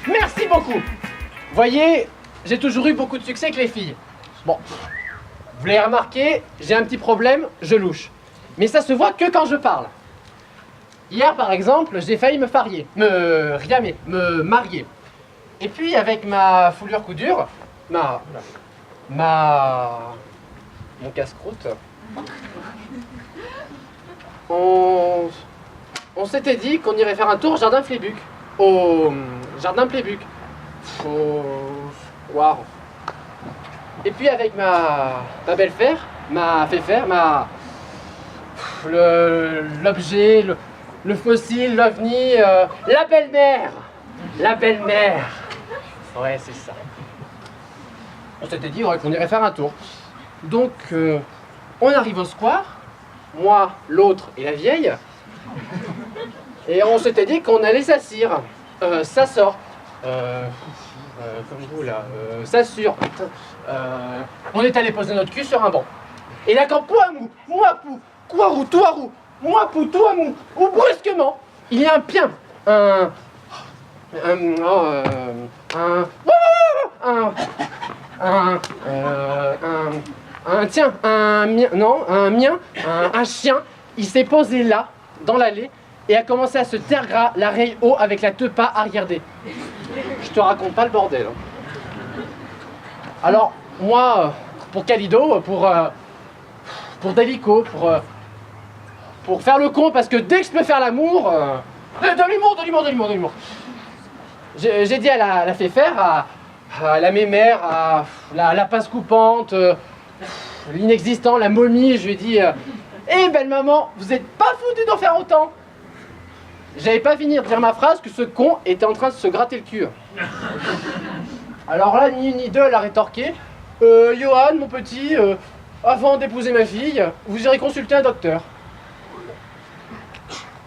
Merci beaucoup. Voyez, j'ai toujours eu beaucoup de succès avec les filles. Bon, vous l'avez remarqué, j'ai un petit problème, je louche. Mais ça se voit que quand je parle. Hier, par exemple, j'ai failli me marier. Et puis, avec ma foulure coup dur, mon casse-croûte, on s'était dit qu'on irait faire un tour au jardin Plébuc. Waouh. Et puis avec ma belle-fère, l'objet, le fossile, l'ovni, la belle-mère. Ouais, c'est ça. On s'était dit qu'on irait faire un tour. Donc, on arrive au square, moi, l'autre et la vieille, et on s'était dit qu'on allait s'assire. S'assort. Comme vous là, s'assure. On est allé poser notre cul sur un banc. Et là, quand Pouamou, Mouapou, Kouarou, Touarou, Mouapou, Touamou, ou brusquement, il y a un pien, un chien, il s'est posé là, dans l'allée, et a commencé à se taire gras, l'arrêt haut avec la teupa à regarder. Je te raconte pas le bordel. Hein. Alors, moi, pour Calido, pour Delico, pour faire le con, parce que dès que je peux faire l'amour, de l'humour. J'ai dit à la Féfère, à la mémère, à la pince coupante, l'inexistant, la momie, je lui ai dit eh belle maman, vous êtes pas foutu d'en faire autant. J'avais pas fini de dire ma phrase que ce con était en train de se gratter le cul. Alors là, ni une ni deux, elle a rétorqué Johan, mon petit, avant d'épouser ma fille, vous irez consulter un docteur.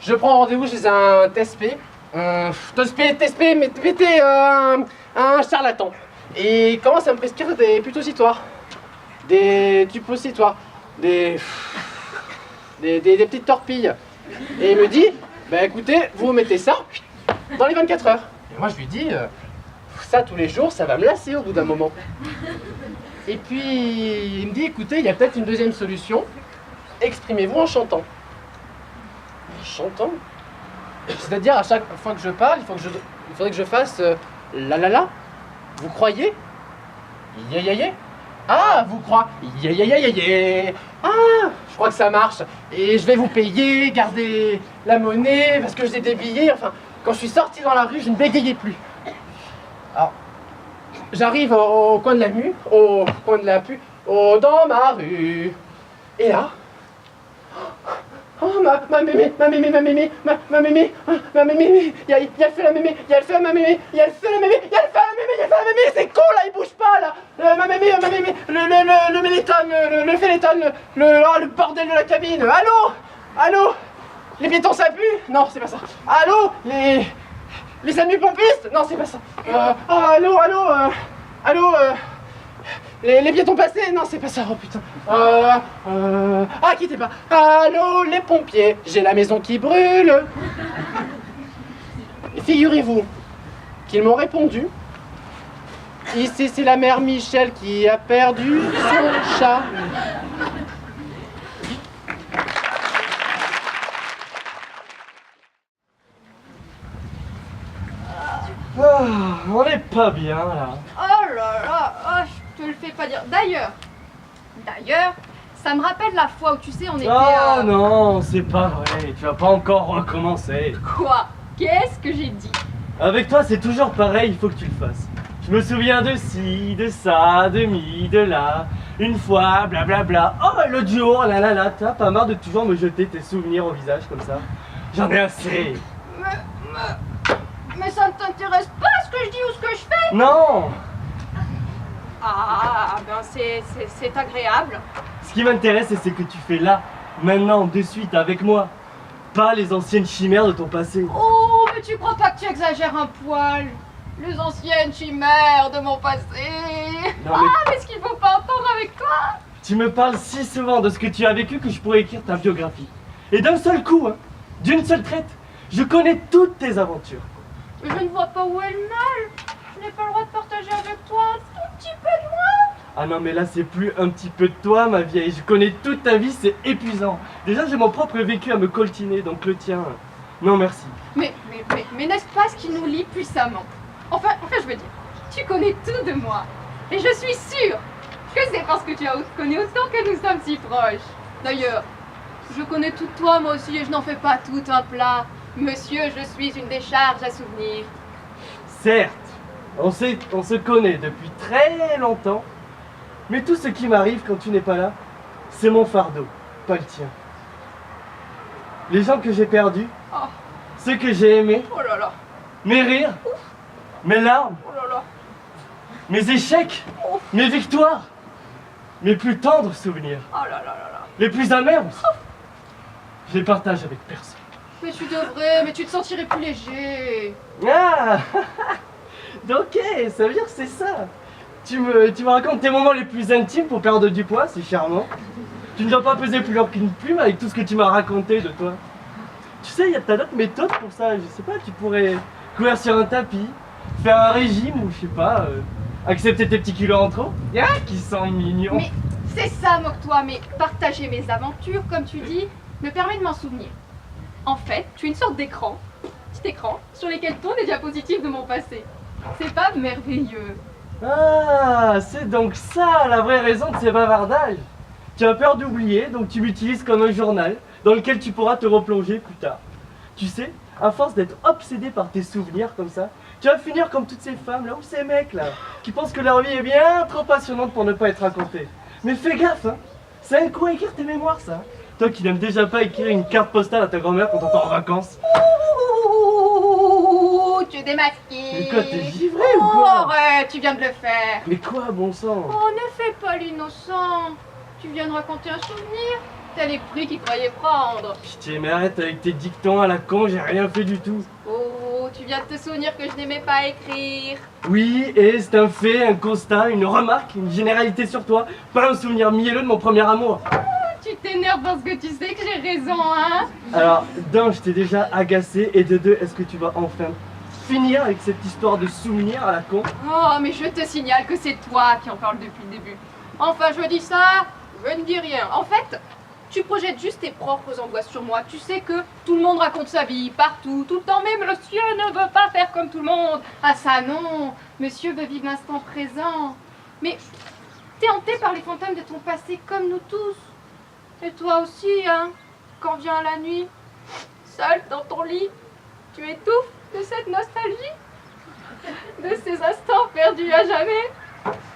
Je prends rendez-vous chez un TSP. Mais t'es un charlatan. Et il commence à me prescrire des suppositoires. Des petites torpilles. Et il me dit bah écoutez, vous mettez ça dans les 24 heures. Et moi je lui dis ça tous les jours, ça va me lasser au bout d'un moment. Et puis il me dit écoutez, il y a peut-être une deuxième solution. Exprimez-vous en chantant. En chantant? C'est-à-dire à chaque fois que je parle, il faudrait que je fasse la la la. Vous croyez? Ya ya ya. Ah, vous croyez? Ya ya ya ya ya. Ah, je crois que ça marche. Et je vais vous payer, garder la monnaie, parce que j'ai des billets. Enfin, quand je suis sorti dans la rue, je ne bégayais plus. Alors, j'arrive au coin de la rue, dans ma rue. Et là, oh ma mémé, il y a le feu la mémé, c'est con là, il bouge pas là, ma mémé, le mélétone, le félétone, le bordel de la cabine, allô, les piétons ça pue, non c'est pas ça, allô, les amis pompistes, non c'est pas ça, allô, les piétons passés, non c'est pas ça, oh putain. Quittez pas. Allô les pompiers, j'ai la maison qui brûle. Figurez-vous qu'ils m'ont répondu. Ici c'est la mère Michel qui a perdu son chat. On est pas bien là. Oh là là, oh, je te le fais pas dire. D'ailleurs, ça me rappelle la fois où tu sais on était Oh non, c'est pas vrai, tu vas pas encore recommencer. Quoi? Qu'est-ce que j'ai dit? Avec toi c'est toujours pareil, il faut que tu le fasses. Je me souviens de ci, de ça, de mi, de là, une fois, blablabla. Oh et l'autre jour, là, t'as pas marre de toujours me jeter tes souvenirs au visage comme ça? J'en ai assez. Mais ça ne t'intéresse pas ce que je dis ou ce que je fais? Non. Ah ben c'est agréable. Ce qui m'intéresse, c'est ce que tu fais là, maintenant, de suite, avec moi. Pas les anciennes chimères de ton passé. Oh, mais tu crois pas que tu exagères un poil? Les anciennes chimères de mon passé. Non, mais... mais ce qu'il faut pas entendre avec toi. Tu me parles si souvent de ce que tu as vécu que je pourrais écrire ta biographie. Et d'un seul coup, hein, d'une seule traite, je connais toutes tes aventures. Mais je ne vois pas où est le mal. Je n'ai pas le droit de partager avec toi un tout petit peu de moi. Ah non mais là c'est plus un petit peu de toi ma vieille, je connais toute ta vie, c'est épuisant. Déjà j'ai mon propre vécu à me coltiner, donc le tien, non merci. Mais n'est-ce pas ce qui nous lie puissamment? Enfin, je veux dire, tu connais tout de moi. Et je suis sûre que c'est parce que tu as connu autant que nous sommes si proches. D'ailleurs, je connais tout de toi moi aussi et je n'en fais pas tout un plat. Monsieur, je suis une décharge à souvenirs. Certes, on se connaît depuis très longtemps, mais tout ce qui m'arrive quand tu n'es pas là, c'est mon fardeau, pas le tien. Les gens que j'ai perdus, Oh, ceux que j'ai aimés, oh là là, mes rires, mes larmes, oh là là. mes échecs, mes victoires, mes plus tendres souvenirs, Oh là là là là. les plus amers aussi. Je les partage avec personne. Mais tu devrais, mais tu te sentirais plus léger. Ah ok, ça veut dire que c'est ça. Tu me racontes tes moments les plus intimes pour perdre du poids, c'est charmant. Tu ne dois pas peser plus lourd qu'une plume avec tout ce que tu m'as raconté de toi. Tu sais, il y a tas d'autres méthodes pour ça. Je sais pas, tu pourrais courir sur un tapis, faire un régime ou je sais pas, accepter tes petits kilos en trop. Ah, qui sont mignons. Mais c'est ça, moque-toi, mais partager mes aventures, comme tu dis, me permet de m'en souvenir. En fait, tu es une sorte d'écran, petit écran, sur lequel tournent les diapositives de mon passé. C'est pas merveilleux? Ah, c'est donc ça la vraie raison de ces bavardages. Tu as peur d'oublier, donc tu m'utilises comme un journal dans lequel tu pourras te replonger plus tard. Tu sais, à force d'être obsédé par tes souvenirs comme ça, tu vas finir comme toutes ces femmes là ou ces mecs là, qui pensent que leur vie est bien trop passionnante pour ne pas être racontée. Mais fais gaffe, hein, c'est un coup à écrire tes mémoires ça. Toi qui n'aimes déjà pas écrire une carte postale à ta grand-mère quand on part en vacances. Ouh, tu es démasqué. Mais quoi, t'es givré ou quoi? Arrête, tu viens de le faire. Mais quoi, bon sang? Oh, ne fais pas l'innocent. Tu viens de raconter un souvenir. T'as les prix qu'il croyait prendre. Pitié, mais arrête avec tes dictons à la con, j'ai rien fait du tout. Oh, tu viens de te souvenir que je n'aimais pas écrire. Oui, et c'est un fait, un constat, une remarque, une généralité sur toi, pas un souvenir mielleux de mon premier amour. Tu t'énerves parce que tu sais que j'ai raison, hein? Alors, d'un, je t'ai déjà agacé, et de deux, est-ce que tu vas enfin finir avec cette histoire de souvenirs à la con? Oh, mais je te signale que c'est toi qui en parle depuis le début. Enfin, je dis ça, je ne dis rien. En fait, tu projettes juste tes propres angoisses sur moi. Tu sais que tout le monde raconte sa vie, partout, tout le temps, mais monsieur ne veut pas faire comme tout le monde. Ah ça non, monsieur veut vivre l'instant présent. Mais t'es hanté par les fantômes de ton passé comme nous tous. Et toi aussi, hein, quand vient la nuit, seul dans ton lit, tu étouffes de cette nostalgie, de ces instants perdus à jamais.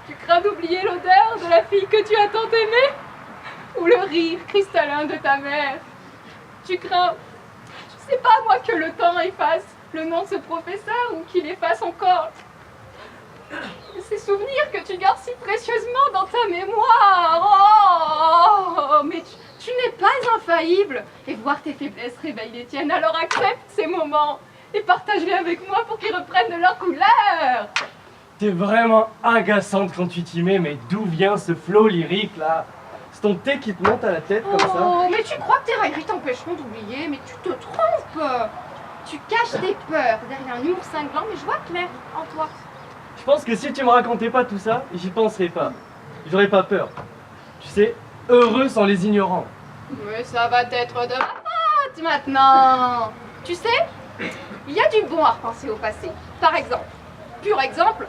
Tu crains d'oublier l'odeur de la fille que tu as tant aimée, ou le rire cristallin de ta mère. Tu crains, je sais pas moi, que le temps efface le nom de ce professeur ou qu'il efface encore ces souvenirs que tu gardes si précieusement dans ta mémoire. Oh, mais tu n'es pas infaillible, et voir tes faiblesses réveille les tiennes, alors accepte ces moments et partage-les avec moi pour qu'ils reprennent de leur couleur. T'es vraiment agaçante quand tu t'y mets, mais d'où vient ce flow lyrique là? C'est ton thé qui te monte à la tête comme ça? Oh, mais tu crois que tes railleries t'empêcheront d'oublier, mais tu te trompes. Tu caches tes peurs derrière un humour cinglant, mais je vois clair en toi. Je pense que si tu me racontais pas tout ça, j'y penserais pas. J'aurais pas peur. Tu sais, heureux sans les ignorants. Mais ça va être de ma faute maintenant. Tu sais, il y a du bon à repenser au passé. Par exemple, pur exemple,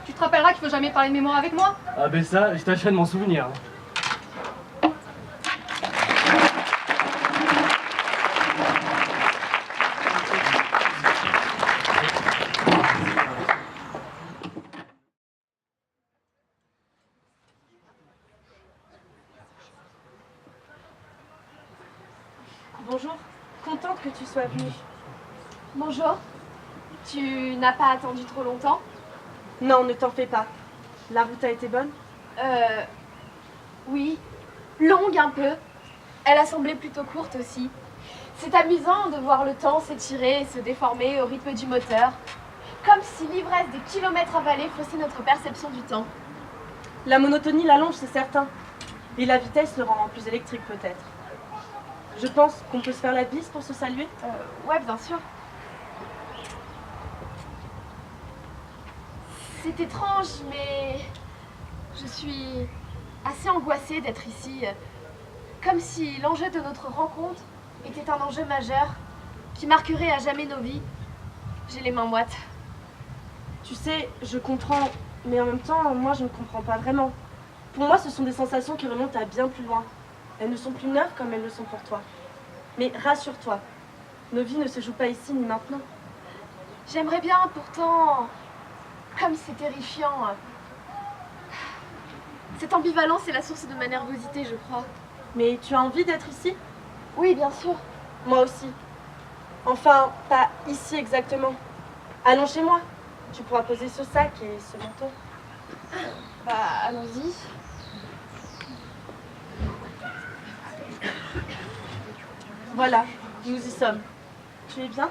tu te rappelleras qu'il faut jamais parler de mémoire avec moi? Ah ben ça, je t'achète mon souvenir. Bonjour, contente que tu sois venue. Bonjour. Tu n'as pas attendu trop longtemps? Non, ne t'en fais pas. La route a été bonne? Oui. Longue un peu. Elle a semblé plutôt courte aussi. C'est amusant de voir le temps s'étirer et se déformer au rythme du moteur. Comme si l'ivresse des kilomètres avalés faussait notre perception du temps. La monotonie l'allonge, c'est certain. Et la vitesse le rend plus électrique peut-être. Je pense qu'on peut se faire la bise pour se saluer. Ouais, bien sûr. C'est étrange, mais je suis assez angoissée d'être ici. Comme si l'enjeu de notre rencontre était un enjeu majeur qui marquerait à jamais nos vies. J'ai les mains moites. Tu sais, je comprends, mais en même temps, moi je ne comprends pas vraiment. Pour moi, ce sont des sensations qui remontent à bien plus loin. Elles ne sont plus neuves comme elles le sont pour toi. Mais rassure-toi, nos vies ne se jouent pas ici ni maintenant. J'aimerais bien, pourtant, comme c'est terrifiant. Cette ambivalence est la source de ma nervosité, je crois. Mais tu as envie d'être ici? Oui, bien sûr. Moi aussi. Enfin, pas ici exactement. Allons chez moi. Tu pourras poser ce sac et ce manteau. Bah, allons-y. Voilà, nous y sommes. Tu es bien?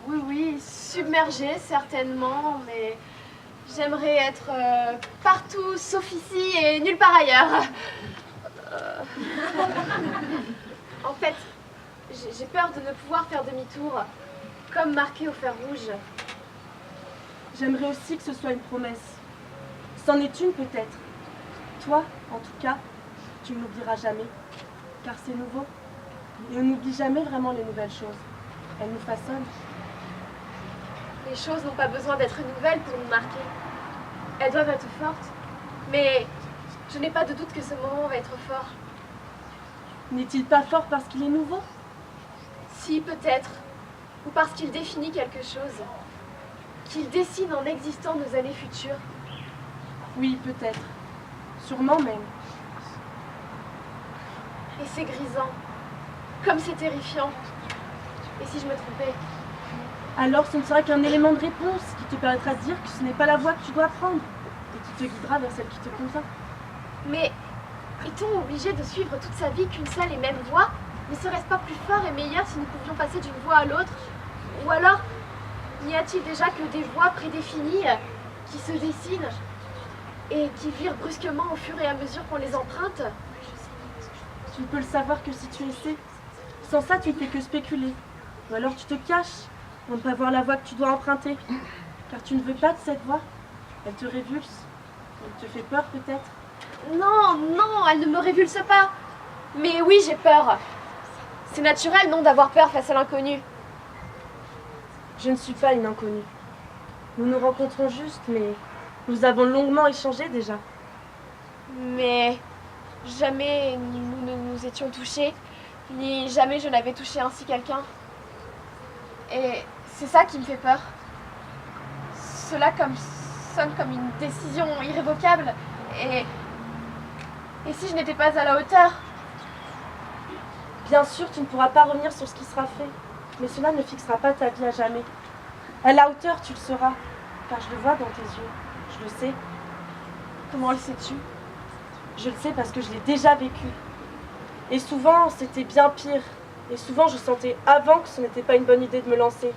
Oui, oui, submergée certainement, mais j'aimerais être partout sauf ici et nulle part ailleurs. En fait, j'ai peur de ne pouvoir faire demi-tour, comme marqué au fer rouge. J'aimerais aussi que ce soit une promesse. C'en est une peut-être. Toi, en tout cas, tu ne l'oublieras jamais, car c'est nouveau. Et on n'oublie jamais vraiment les nouvelles choses. Elles nous façonnent. Les choses n'ont pas besoin d'être nouvelles pour nous marquer. Elles doivent être fortes. Mais je n'ai pas de doute que ce moment va être fort. N'est-il pas fort parce qu'il est nouveau? Si, peut-être. Ou parce qu'il définit quelque chose. Qu'il dessine en existant nos années futures. Oui, peut-être. Sûrement même. Et c'est grisant. Comme c'est terrifiant. Et si je me trompais? Alors ce ne sera qu'un élément de réponse qui te permettra de dire que ce n'est pas la voie que tu dois prendre et qui te guidera vers celle qui te convient. Mais est-on obligé de suivre toute sa vie qu'une seule et même voie? Ne serait-ce pas plus fort et meilleur si nous pouvions passer d'une voie à l'autre? Ou alors, n'y a-t-il déjà que des voies prédéfinies qui se dessinent et qui virent brusquement au fur et à mesure qu'on les emprunte? Tu ne peux le savoir que si tu essaies. Sans ça, tu ne fais que spéculer. Ou alors tu te caches pour ne pas voir la voie que tu dois emprunter. Car tu ne veux pas de cette voie. Elle te révulse. Elle te fait peur peut-être. Non, non, elle ne me révulse pas. Mais oui, j'ai peur. C'est naturel, non, d'avoir peur face à l'inconnu. Je ne suis pas une inconnue. Nous nous rencontrons juste, mais nous avons longuement échangé déjà. Mais jamais nous ne nous étions touchés, ni jamais je n'avais touché ainsi quelqu'un. Et c'est ça qui me fait peur. Cela sonne comme une décision irrévocable. Et si je n'étais pas à la hauteur? Bien sûr, tu ne pourras pas revenir sur ce qui sera fait, mais cela ne fixera pas ta vie à jamais. À la hauteur, tu le seras, car je le vois dans tes yeux. Je le sais. Comment le sais-tu? Je le sais parce que je l'ai déjà vécu. Et souvent, c'était bien pire. Et souvent, je sentais avant que ce n'était pas une bonne idée de me lancer.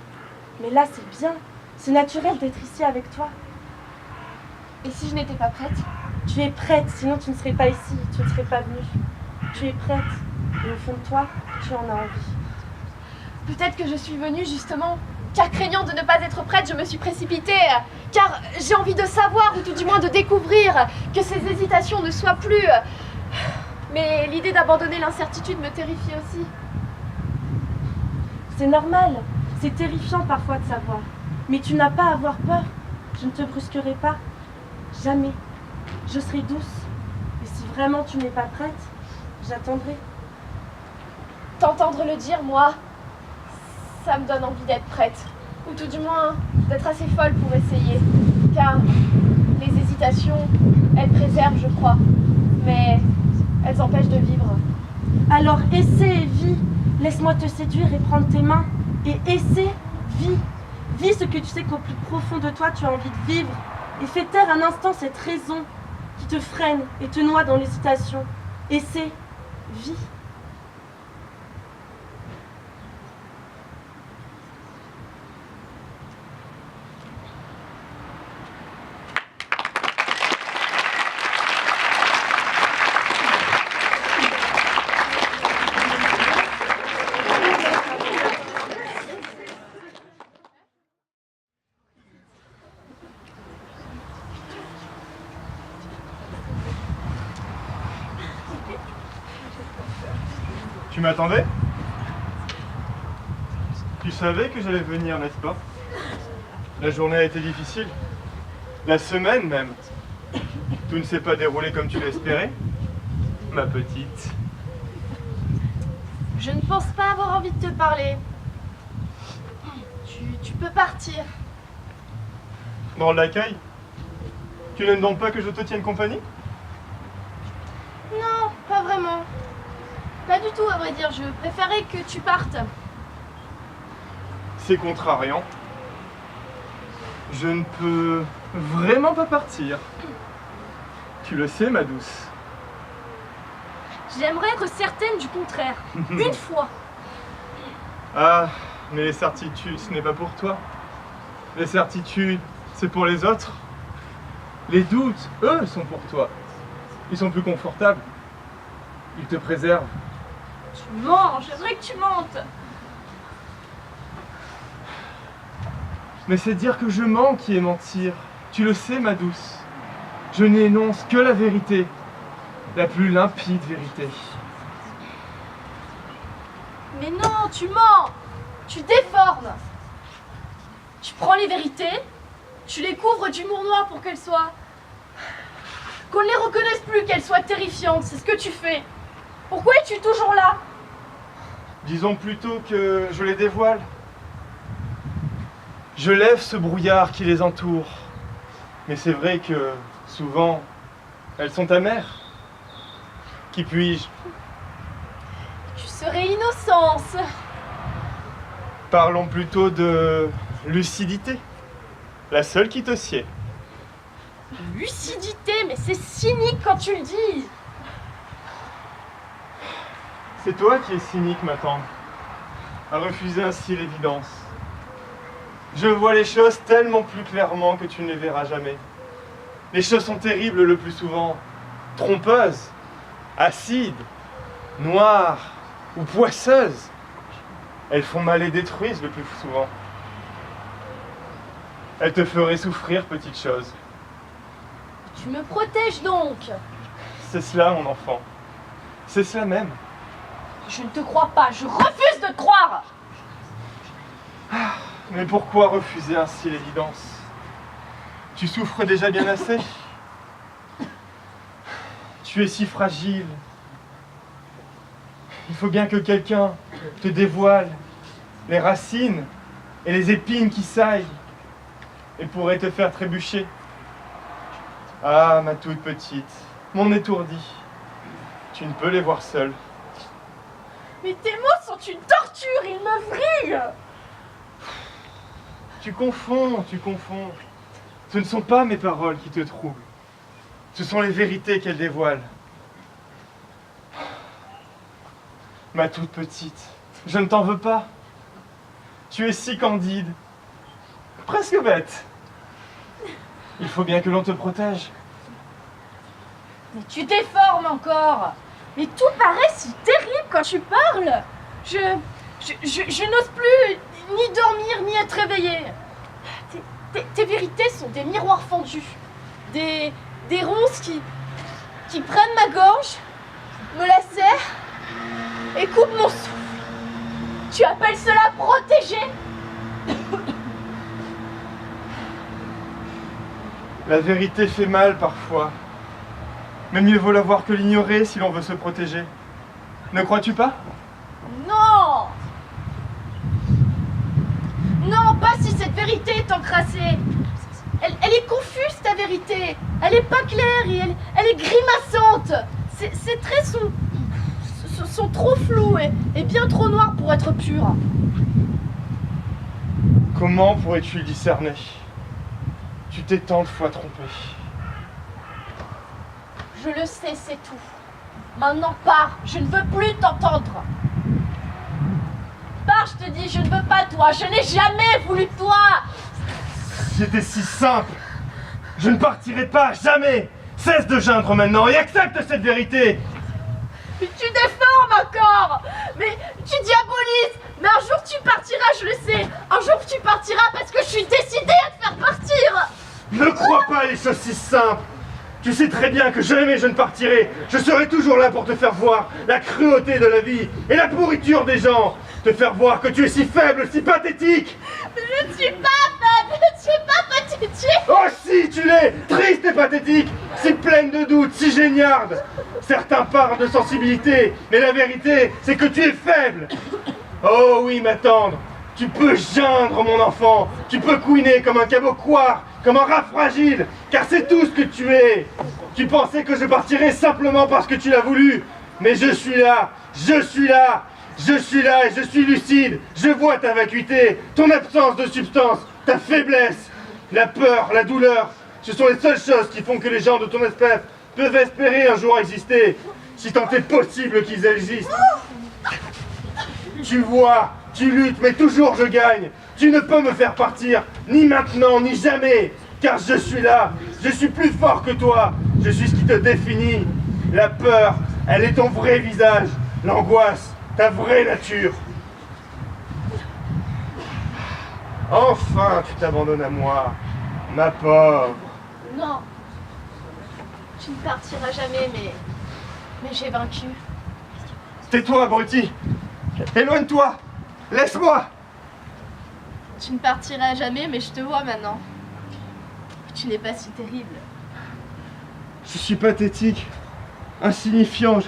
Mais là, c'est bien. C'est naturel d'être ici avec toi. Et si je n'étais pas prête? Tu es prête, sinon tu ne serais pas ici, tu ne serais pas venue. Tu es prête. Et au fond de toi, tu en as envie. Peut-être que je suis venue justement, car craignant de ne pas être prête, je me suis précipitée. Car j'ai envie de savoir, ou tout du moins de découvrir, que ces hésitations ne soient plus. Mais l'idée d'abandonner l'incertitude me terrifie aussi. C'est normal, c'est terrifiant parfois de savoir. Mais tu n'as pas à avoir peur. Je ne te brusquerai pas. Jamais. Je serai douce. Et si vraiment tu n'es pas prête, j'attendrai. T'entendre le dire, moi, ça me donne envie d'être prête. Ou tout du moins, d'être assez folle pour essayer. Car les hésitations, elles préservent, je crois. Mais elles empêchent de vivre. Alors essaie et vis. Laisse-moi te séduire et prendre tes mains. Et essaie, vis. Vis ce que tu sais qu'au plus profond de toi, tu as envie de vivre. Et fais taire un instant cette raison qui te freine et te noie dans l'hésitation. Essaie, vis. Tu m'attendais? Tu savais que j'allais venir, n'est-ce pas? La journée a été difficile. La semaine même. Tout ne s'est pas déroulé comme tu l'espérais, ma petite. Je ne pense pas avoir envie de te parler. Tu peux partir. Dans l'accueil? Tu n'aimes donc pas que je te tienne compagnie? Non, pas vraiment. Pas du tout, à vrai dire. Je préférais que tu partes. C'est contrariant. Je ne peux vraiment pas partir. Tu le sais, ma douce. J'aimerais être certaine du contraire. Une fois. Ah, mais les certitudes, ce n'est pas pour toi. Les certitudes, c'est pour les autres. Les doutes, eux, sont pour toi. Ils sont plus confortables. Ils te préservent. Tu mens, j'aimerais que tu mentes. Mais c'est dire que je mens qui est mentir. Tu le sais, ma douce. Je n'énonce que la vérité. La plus limpide vérité. Mais non, tu mens. Tu déformes. Tu prends les vérités, tu les couvres d'humour noir pour qu'elles soient... qu'on ne les reconnaisse plus, qu'elles soient terrifiantes. C'est ce que tu fais. Pourquoi es-tu toujours là? Disons plutôt que je les dévoile. Je lève ce brouillard qui les entoure. Mais c'est vrai que, souvent, elles sont amères. Qui puis-je? Tu serais innocence. Parlons plutôt de lucidité. La seule qui te sied. Lucidité, mais c'est cynique quand tu le dis. C'est toi qui es cynique, ma tante, à refuser ainsi l'évidence. Je vois les choses tellement plus clairement que tu ne les verras jamais. Les choses sont terribles le plus souvent, trompeuses, acides, noires ou poisseuses. Elles font mal et détruisent le plus souvent. Elles te feraient souffrir, petite chose. Tu me protèges donc. C'est cela, mon enfant. C'est cela même. Je ne te crois pas, je refuse de te croire. Mais pourquoi refuser ainsi l'évidence? Tu souffres déjà bien assez. Tu es si fragile. Il faut bien que quelqu'un te dévoile les racines et les épines qui saillent et pourraient te faire trébucher. Ah, ma toute petite, mon étourdie, tu ne peux les voir seule. Mais tes mots sont une torture, ils me vrillent. Tu confonds, tu confonds. Ce ne sont pas mes paroles qui te troublent. Ce sont les vérités qu'elles dévoilent. Ma toute petite, je ne t'en veux pas. Tu es si candide, presque bête. Il faut bien que l'on te protège. Mais tu déformes encore. Mais tout paraît si terrible quand tu parles. Je n'ose plus ni dormir ni être réveillée. Tes vérités sont des miroirs fendus. Des ronces qui prennent ma gorge, me la serrent et coupent mon souffle. Tu appelles cela protéger? La vérité fait mal parfois. Mais mieux vaut l'avoir que l'ignorer si l'on veut se protéger. Ne crois-tu pas? Non! Non, pas si cette vérité est encrassée. Elle est confuse, ta vérité. Elle est pas claire et elle est grimaçante. Ses traits sont trop flous et bien trop noirs pour être purs. Comment pourrais-tu le discerner? Tu t'es tant de fois trompé. Je le sais, c'est tout. Maintenant, pars. Je ne veux plus t'entendre. Pars, je te dis, je ne veux pas toi. Je n'ai jamais voulu toi. C'était si simple. Je ne partirai pas, jamais. Cesse de geindre maintenant et accepte cette vérité. Mais tu déformes encore. Mais tu diabolises. Mais un jour tu partiras, je le sais. Un jour tu partiras parce que je suis décidée à te faire partir. Ne crois pas les choses si simples. Tu sais très bien que jamais je ne partirai. Je serai toujours là pour te faire voir la cruauté de la vie et la pourriture des gens. Te faire voir que tu es si faible, si pathétique. Je ne suis pas faible, je ne suis pas pathétique. Oh si, tu l'es, triste et pathétique, si pleine de doutes, si géniarde. Certains parlent de sensibilité, mais la vérité, c'est que tu es faible. Oh oui, ma tendre, tu peux geindre mon enfant, tu peux couiner comme un cabocoir, comme un rat fragile, car c'est tout ce que tu es. Tu pensais que je partirais simplement parce que tu l'as voulu, mais je suis là, je suis là. Je suis là et je suis lucide. Je vois ta vacuité, ton absence de substance, ta faiblesse, la peur, la douleur. Ce sont les seules choses qui font que les gens de ton espèce peuvent espérer un jour exister, si tant est possible qu'ils existent. Tu vois, tu luttes, mais toujours je gagne. Tu ne peux me faire partir, ni maintenant, ni jamais, car je suis là. Je suis plus fort que toi. Je suis ce qui te définit. La peur, elle est ton vrai visage. L'angoisse, ta vraie nature. Enfin, tu t'abandonnes à moi, ma pauvre. Non. Tu ne partiras jamais, mais j'ai vaincu. Tais-toi, abruti. Éloigne-toi. Laisse-moi. Tu ne partiras jamais, mais je te vois maintenant. Tu n'es pas si terrible. Je suis pathétique, insignifiant.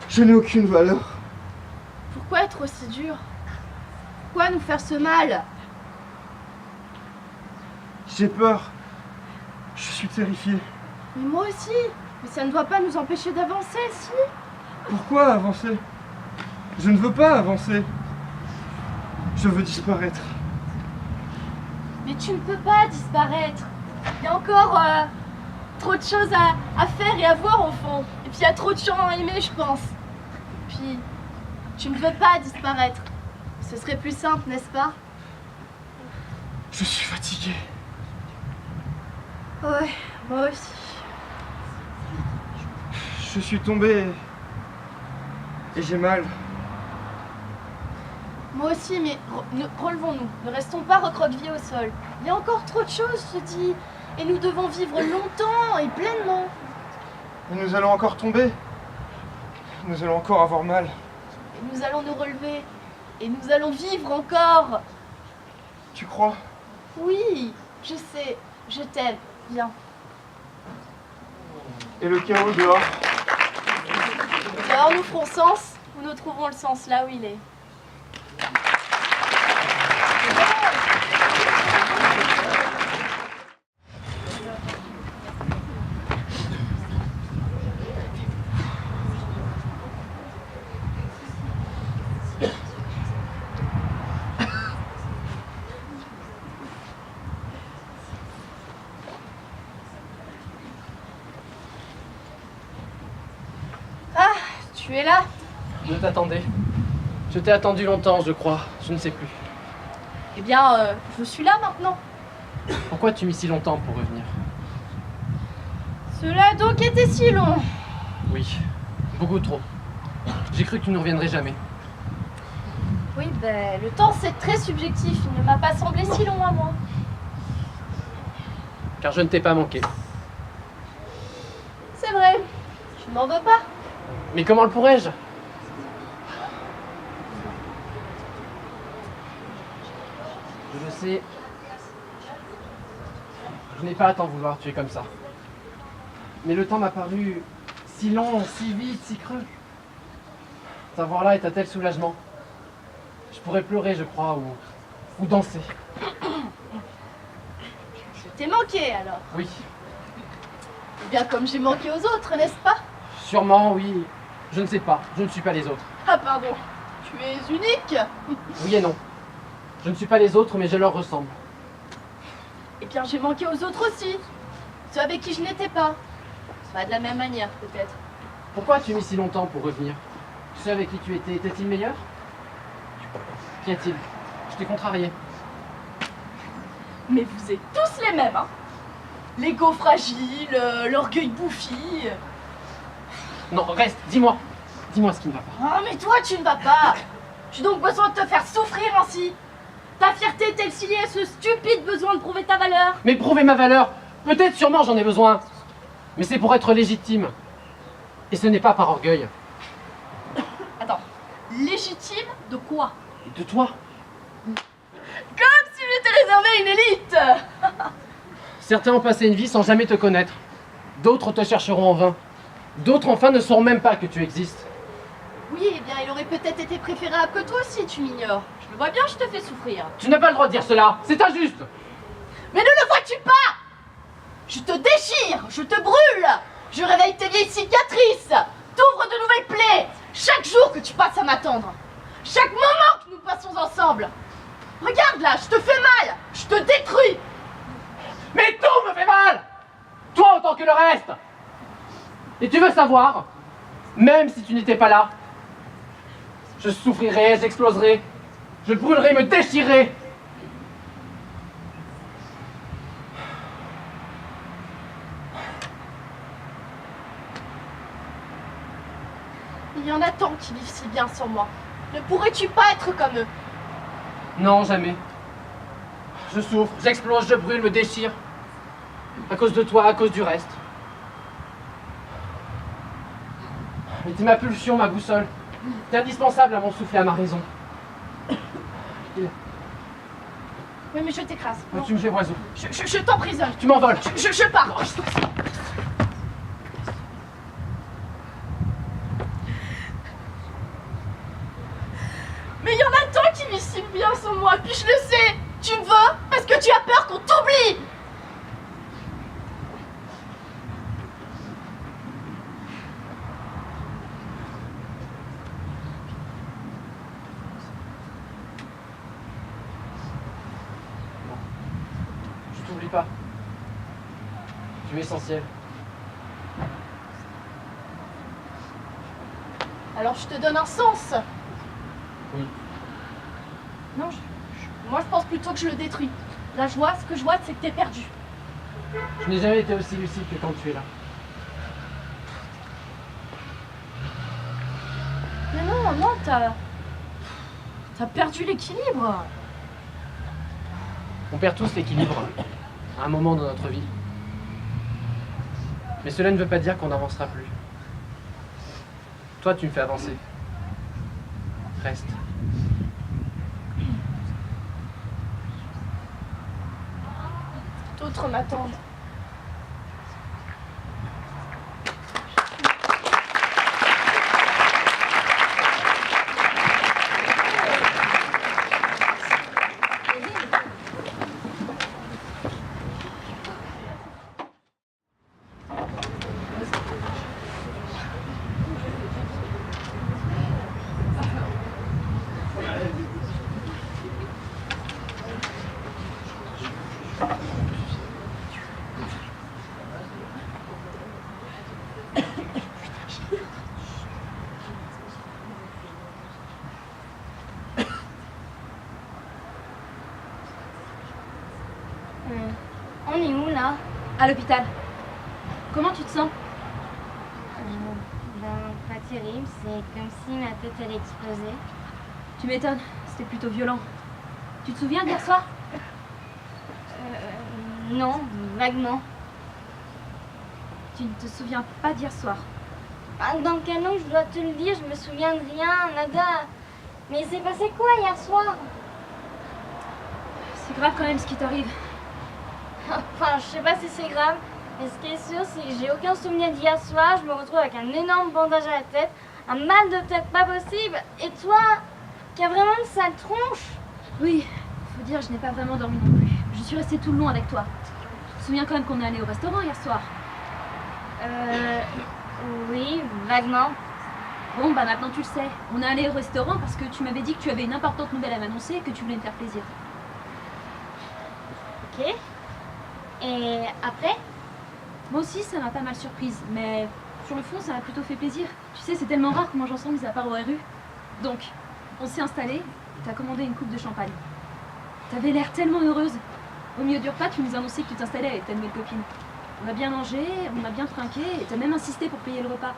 Je n'ai aucune valeur. Pourquoi être aussi dur? Pourquoi nous faire ce mal? J'ai peur. Je suis terrifié. Mais moi aussi. Mais ça ne doit pas nous empêcher d'avancer, si? Pourquoi avancer? Je ne veux pas avancer. Je veux disparaître. Mais tu ne peux pas disparaître. Il y a encore trop de choses à faire et à voir au fond. Et puis il y a trop de gens à aimer, je pense. Puis tu ne veux pas disparaître. Ce serait plus simple, n'est-ce pas? Je suis fatigué. Ouais, moi aussi. Je suis tombé et j'ai mal. Moi aussi, mais relevons-nous. Ne restons pas recroquevillés au sol. Il y a encore trop de choses, je dis. Et nous devons vivre longtemps et pleinement. Et nous allons encore tomber. Nous allons encore avoir mal. Et nous allons nous relever. Et nous allons vivre encore. Tu crois? Oui, je sais. Je t'aime. Viens. Et le chaos dehors? Alors nous ferons sens, ou nous trouverons le sens là où il est. Tu es là? Je t'attendais. Je t'ai attendu longtemps, je crois. Je ne sais plus. Eh bien, je suis là maintenant. Pourquoi tu mis si longtemps pour revenir? Cela a donc été si long. Oui, beaucoup trop. J'ai cru que tu ne reviendrais jamais. Oui, ben, le temps c'est très subjectif. Il ne m'a pas semblé si long à moi. Car je ne t'ai pas manqué. C'est vrai. Je ne m'en veux pas. Mais comment le pourrais-je? Je le sais. Je n'ai pas à t'en vouloir, tu es comme ça. Mais le temps m'a paru si long, si vite, si creux. T'avoir là est un tel soulagement. Je pourrais pleurer, je crois, ou danser. Je t'ai manqué alors. Oui, Eh bien, comme j'ai manqué aux autres, n'est-ce pas? sûrement, oui. Je ne sais pas, je ne suis pas les autres. Ah, pardon. Tu es unique. Oui et non. Je ne suis pas les autres, mais je leur ressemble. Eh bien, j'ai manqué aux autres aussi. Ceux avec qui je n'étais pas. Pas de la même manière, peut-être. Pourquoi as-tu mis si longtemps pour revenir? Ceux avec qui tu étais, étaient-ils meilleurs? Qu'y a-t-il? Je t'ai contrarié. Mais vous êtes tous les mêmes, hein. L'ego fragile, l'orgueil bouffi. Non, reste, dis-moi. Dis-moi ce qui ne va pas. Oh, mais toi, tu ne vas pas. J'ai donc besoin de te faire souffrir ainsi. Ta fierté est-elle si liée à ce stupide besoin de prouver ta valeur? Mais prouver ma valeur, peut-être, sûrement, j'en ai besoin. Mais c'est pour être légitime. Et ce n'est pas par orgueil. Attends, légitime de quoi? Et de toi. Comme si j'étais réservé à une élite. Certains ont passé une vie sans jamais te connaître. D'autres te chercheront en vain. D'autres enfin ne sauront même pas que tu existes. Oui, eh bien, il aurait peut-être été préférable que toi aussi, tu m'ignores. Je le vois bien, je te fais souffrir. Tu n'as pas le droit de dire cela, c'est injuste. Mais ne le vois-tu pas? Je te déchire, je te brûle. Je réveille tes vieilles cicatrices. T'ouvre de nouvelles plaies. Chaque jour que tu passes à m'attendre. Chaque moment que nous passons ensemble. Regarde là, je te fais mal. Je te détruis. Mais tout me fait mal. Toi autant que le reste. Et tu veux savoir, même si tu n'étais pas là, je souffrirai, j'exploserai, je brûlerai, me déchirerai. Il y en a tant qui vivent si bien sans moi. Ne pourrais-tu pas être comme eux? Non, jamais. Je souffre, j'explose, je brûle, me déchire. À cause de toi, à cause du reste. Mais t'es ma pulsion, ma boussole. T'es indispensable à mon souffle et à ma raison. Oui, mais je t'écrase. Oh, tu me fais oiseau. Je t'emprisonne. Tu m'envoles. Je pars. Mais il y en a tant qui vivent si bien sans moi, puis je le sais. Tu me veux parce que tu as peur qu'on t'oublie. Je t'oublie pas. Tu es essentiel. Alors je te donne un sens. Oui. Non, moi je pense plutôt que je le détruis. La joie, ce que je vois, c'est que t'es perdu. Je n'ai jamais été aussi lucide que quand tu es là. Mais non, t'as perdu l'équilibre. On perd tous l'équilibre à un moment dans notre vie. Mais cela ne veut pas dire qu'on n'avancera plus. Toi, tu me fais avancer. Reste. D'autres m'attendent. On est où là? À l'hôpital. Comment tu te sens? Pas terrible, c'est comme si ma tête allait exploser. Tu m'étonnes, c'était plutôt violent. Tu te souviens d'hier soir? Non, vaguement. Tu ne te souviens pas d'hier soir? Dans quel nom je dois te le dire, je me souviens de rien, nada. Mais il s'est passé quoi hier soir? C'est grave quand même ce qui t'arrive. Enfin, je sais pas si c'est grave, mais ce qui est sûr, c'est que j'ai aucun souvenir d'hier soir. Je me retrouve avec un énorme bandage à la tête, un mal de tête pas possible. Et toi, qui as vraiment une sale tronche? Oui, faut dire, je n'ai pas vraiment dormi non plus. Je suis restée tout le long avec toi. Tu te souviens quand même qu'on est allé au restaurant hier soir? Oui, vaguement. Bon, bah maintenant tu le sais. On est allé au restaurant parce que tu m'avais dit que tu avais une importante nouvelle à m'annoncer et que tu voulais me faire plaisir. Ok. Et après? Moi aussi, ça m'a pas mal surprise, mais sur le fond, ça m'a plutôt fait plaisir. Tu sais, c'est tellement rare qu'on mange ensemble, mis à part au RU. Donc, on s'est installés et t'as commandé une coupe de champagne. T'avais l'air tellement heureuse. Au milieu du repas, tu nous annonçais que tu t'installais avec ta nouvelle copine. On a bien mangé, on a bien trinqué et t'as même insisté pour payer le repas.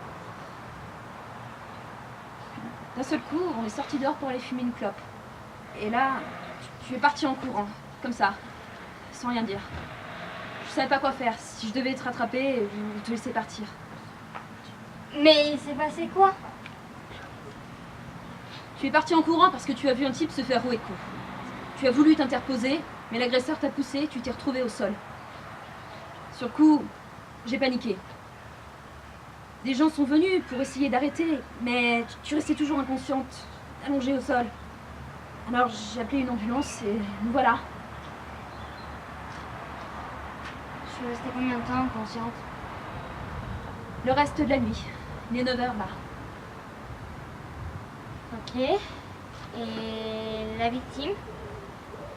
D'un seul coup, on est sortis dehors pour aller fumer une clope. Et là, tu es parti en courant, comme ça, sans rien dire. Je savais pas quoi faire. Si je devais te rattraper ou te laisser partir. Mais il s'est passé quoi? Tu es parti en courant parce que tu as vu un type se faire rouer court. Tu as voulu t'interposer, mais l'agresseur t'a poussé et tu t'es retrouvé au sol. Sur le coup, j'ai paniqué. Des gens sont venus pour essayer d'arrêter, mais tu restais toujours inconsciente, allongée au sol. Alors j'ai appelé une ambulance et nous voilà. Je suis restée combien de temps inconsciente? Le reste de la nuit. Il est 9h là. Ok. Et la victime?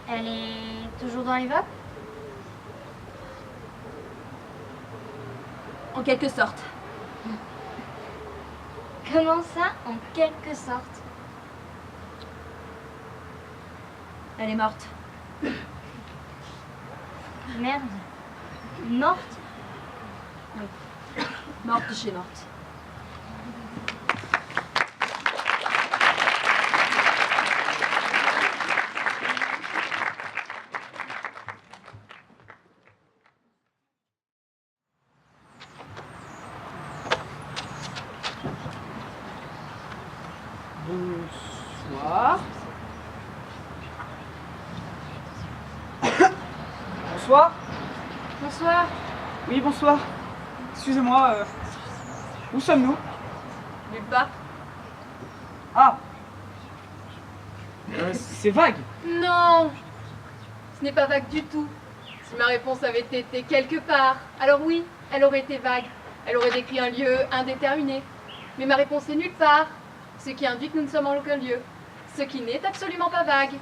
Elle est toujours dans les vapes? En quelque sorte. Comment ça, en quelque sorte? Elle est morte. Merde. Morte? Morte de chez morte. Bonsoir. Bonsoir. Bonsoir. Oui, bonsoir. Excusez-moi, où sommes-nous? Nulle part. Ah. C'est vague. Non, ce n'est pas vague du tout. Si ma réponse avait été quelque part, alors oui, elle aurait été vague. Elle aurait décrit un lieu indéterminé. Mais ma réponse est nulle part, ce qui induit que nous ne sommes en aucun lieu. Ce qui n'est absolument pas vague.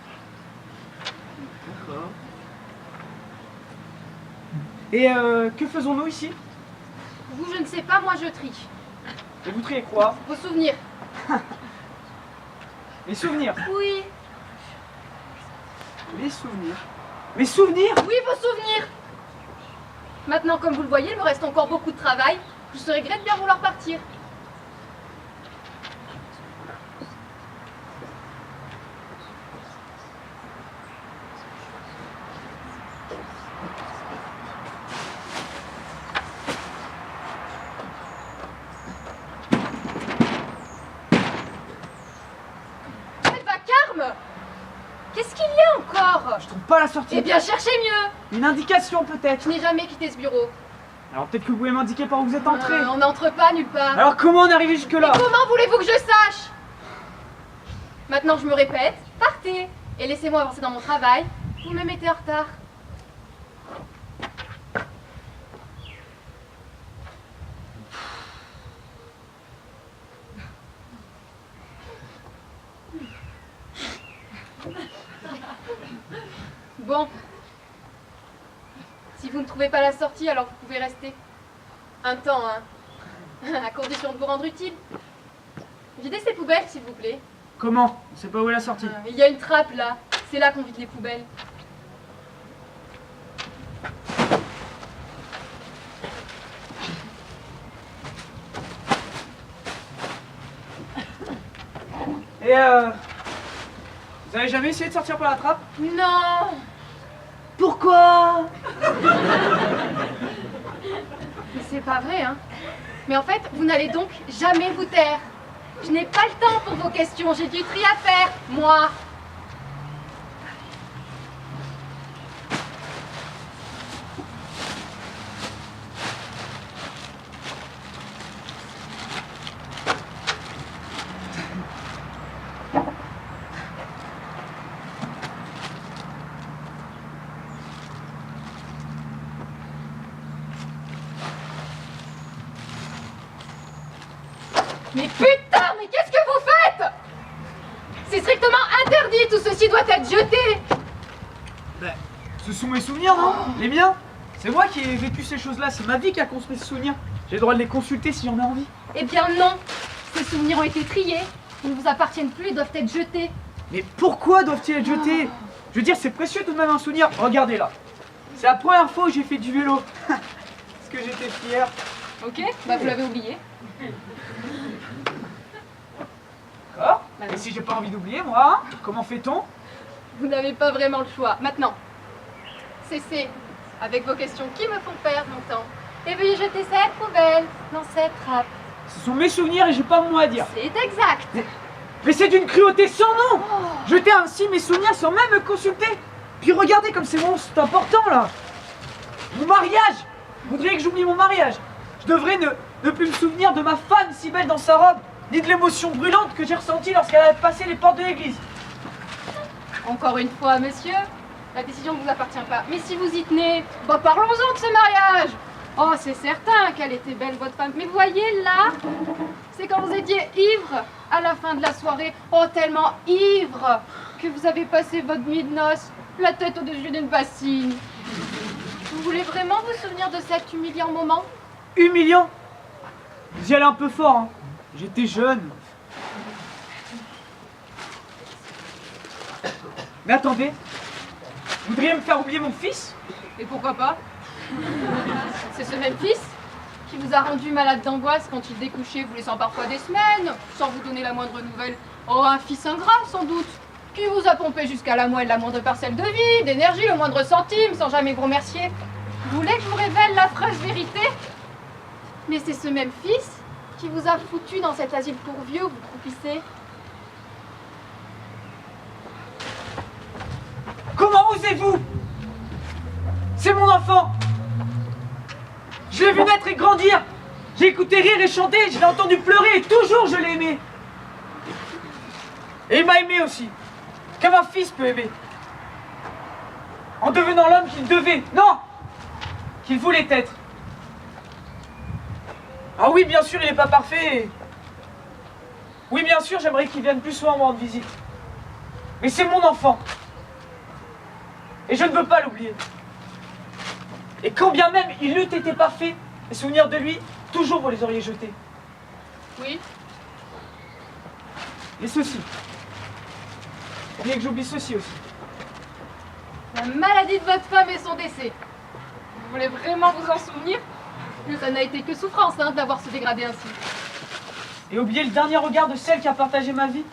D'accord. Et que faisons-nous ici? Vous, je ne sais pas, moi je trie. Et vous triez quoi? Vos souvenirs. Les souvenirs. Oui, Les souvenirs. Mes souvenirs? oui, vos souvenirs. Maintenant, comme vous le voyez, il me reste encore beaucoup de travail. Je serais gré de bien vouloir partir. Faites vacarme! Qu'est-ce qu'il y a encore? Je trouve pas la sortie. Eh bien, cherchez mieux. Une indication peut-être. Je n'ai jamais quitté ce bureau. Alors peut-être que vous pouvez m'indiquer par où vous êtes entré. On n'entre pas nulle part. Alors comment on est arrivé jusque-là? Mais comment voulez-vous que je sache? Maintenant, je me répète, partez et laissez-moi avancer dans mon travail. Vous me mettez en retard. Bon. Si vous ne trouvez pas la sortie, alors vous pouvez rester. Un temps, hein. À condition de vous rendre utile. Videz ces poubelles, s'il vous plaît. Comment? On sait pas où est la sortie. Il y a une trappe là. C'est là qu'on vide les poubelles. Et vous avez jamais essayé de sortir par la trappe? Non! Pourquoi? Mais c'est pas vrai, hein. Mais en fait, vous n'allez donc jamais vous taire. Je n'ai pas le temps pour vos questions. J'ai du tri à faire, moi. Mais putain, mais qu'est-ce que vous faites? C'est strictement interdit, tout ceci doit être jeté. Ben, ce sont mes souvenirs, non? Les miens? C'est moi qui ai vécu ces choses-là, c'est ma vie qui a construit ces souvenirs. J'ai le droit de les consulter si j'en ai envie. Eh bien non, ces souvenirs ont été triés, ils ne vous appartiennent plus et doivent être jetés. Mais pourquoi doivent-ils être jetés? Je veux dire, c'est précieux tout de même un souvenir. Regardez là. C'est la première fois où j'ai fait du vélo. Est-ce que j'étais fier? Ok, bah vous l'avez oublié. D'accord. Et si j'ai pas envie d'oublier, moi, hein, comment fait-on? Vous n'avez pas vraiment le choix. Maintenant, cessez. avec vos questions qui me font perdre mon temps. Et veuillez jeter cette poubelle dans cette trappe. Ce sont mes souvenirs et j'ai pas mon mot à dire. C'est exact. Mais c'est d'une cruauté sans nom. Jeter ainsi mes souvenirs sans même me consulter. Puis regardez comme c'est important là. Mon mariage. Vous voudriez que j'oublie mon mariage? Je devrais ne plus me souvenir de ma femme si belle dans sa robe, ni de l'émotion brûlante que j'ai ressentie lorsqu'elle a passé les portes de l'église. Encore une fois, monsieur, la décision ne vous appartient pas. Mais si vous y tenez, bah parlons-en de ce mariage. Oh, c'est certain qu'elle était belle, votre femme. Mais voyez là, c'est quand vous étiez ivre à la fin de la soirée. Oh, tellement ivre que vous avez passé votre nuit de noces, la tête au-dessus d'une bassine. Vous voulez vraiment vous souvenir de cet humiliant moment? Humiliant? Vous y allez un peu fort, hein. J'étais jeune. Mais attendez, vous voudriez me faire oublier mon fils? Et pourquoi pas? C'est ce même fils qui vous a rendu malade d'angoisse quand il découchait, vous laissant parfois des semaines, sans vous donner la moindre nouvelle. Oh, un fils ingrat, sans doute, qui vous a pompé jusqu'à la moelle la moindre parcelle de vie, d'énergie, le moindre centime, sans jamais vous remercier. Vous voulez que je vous révèle l'affreuse vérité? Mais c'est ce même fils qui vous a foutu dans cet asile pour vieux où vous croupissez. Comment osez-vous? C'est mon enfant. Je l'ai vu naître et grandir. J'ai écouté rire et chanter, je l'ai entendu pleurer et toujours je l'ai aimé. Et il m'a aimé aussi, comme un fils peut aimer. En devenant l'homme qu'il devait, non, qu'il voulait être. Ah oui, bien sûr, il n'est pas parfait. Oui, bien sûr, j'aimerais qu'il vienne plus souvent me rendre visite. Mais c'est mon enfant. Et je ne veux pas l'oublier. Et quand bien même il eût été parfait, les souvenirs de lui, toujours vous les auriez jetés. Oui. Et ceci. Vous voulez que j'oublie ceci aussi. La maladie de votre femme et son décès. Vous voulez vraiment vous en souvenir? Mais ça n'a été que souffrance, hein, d'avoir se dégradé ainsi. Et oublier le dernier regard de celle qui a partagé ma vie.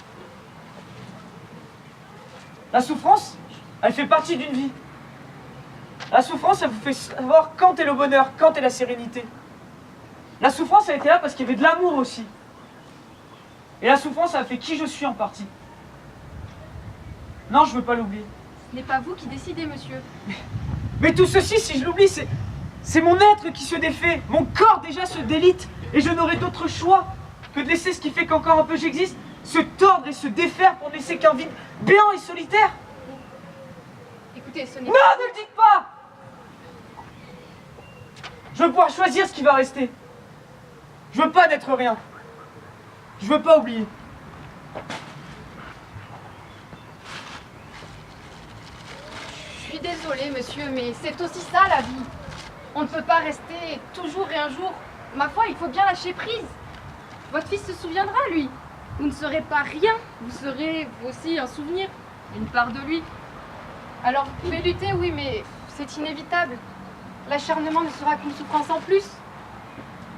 La souffrance, elle fait partie d'une vie. La souffrance, elle vous fait savoir quand est le bonheur, quand est la sérénité. La souffrance, elle était là parce qu'il y avait de l'amour aussi. Et la souffrance, elle fait qui je suis en partie. Non, je veux pas l'oublier. Ce n'est pas vous qui décidez, monsieur. Mais tout ceci, si je l'oublie, c'est mon être qui se défait. Mon corps déjà se délite. Et je n'aurai d'autre choix que de laisser ce qui fait qu'encore un peu j'existe se tordre et se défaire pour ne laisser qu'un vide béant et solitaire. Écoutez, ce n'est Non, ne le dites pas! Je veux pouvoir choisir ce qui va rester. Je veux pas n'être rien. Je veux pas oublier. Je suis désolée, monsieur, mais c'est aussi ça, la vie. On ne peut pas rester toujours et un jour. Ma foi, il faut bien lâcher prise. Votre fils se souviendra, lui. Vous ne serez pas rien. Vous serez, vous aussi, un souvenir. Une part de lui. Alors, vous pouvez lutter, oui, mais c'est inévitable. L'acharnement ne sera qu'une souffrance en plus.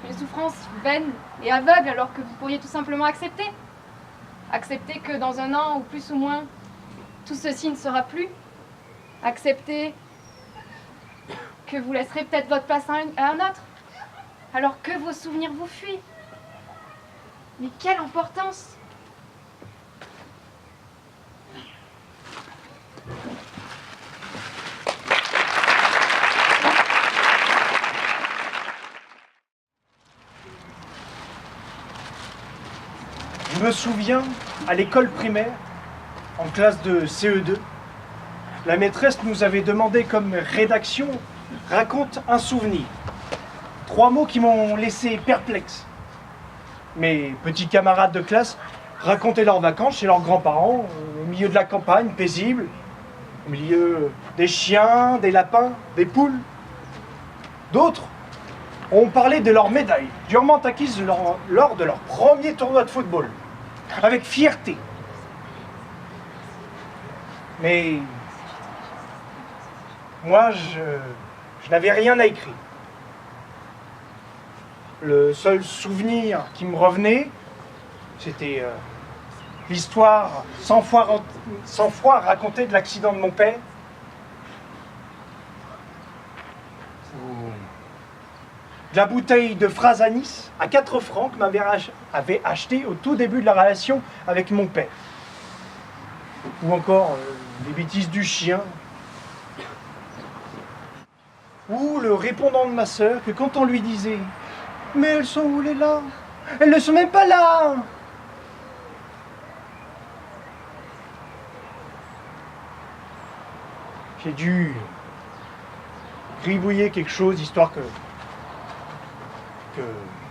Une souffrance vaine et aveugle, alors que vous pourriez tout simplement accepter. Accepter que dans un an, ou plus ou moins, tout ceci ne sera plus. Accepter que vous laisserez peut-être votre place à un autre, alors que vos souvenirs vous fuient. Mais quelle importance! Je me souviens, à l'école primaire, en classe de CE2, la maîtresse nous avait demandé comme rédaction « Raconte un souvenir ». 3 mots qui m'ont laissé perplexe. Mes petits camarades de classe racontaient leurs vacances chez leurs grands-parents, au milieu de la campagne, paisible, au milieu des chiens, des lapins, des poules. D'autres ont parlé de leurs médailles, durement acquises lors de leur premier tournoi de football, avec fierté. Mais moi, je n'avais rien à écrire. Le seul souvenir qui me revenait, c'était l'histoire 100 fois racontée de l'accident de mon père. De la bouteille de Frasanis à 4 francs que ma mère avait acheté au tout début de la relation avec mon père. Ou encore les bêtises du chien. Ou le répondant de ma sœur que quand on lui disait « Mais elles sont où les là? Elles ne sont même pas là !» J'ai dû gribouiller quelque chose histoire que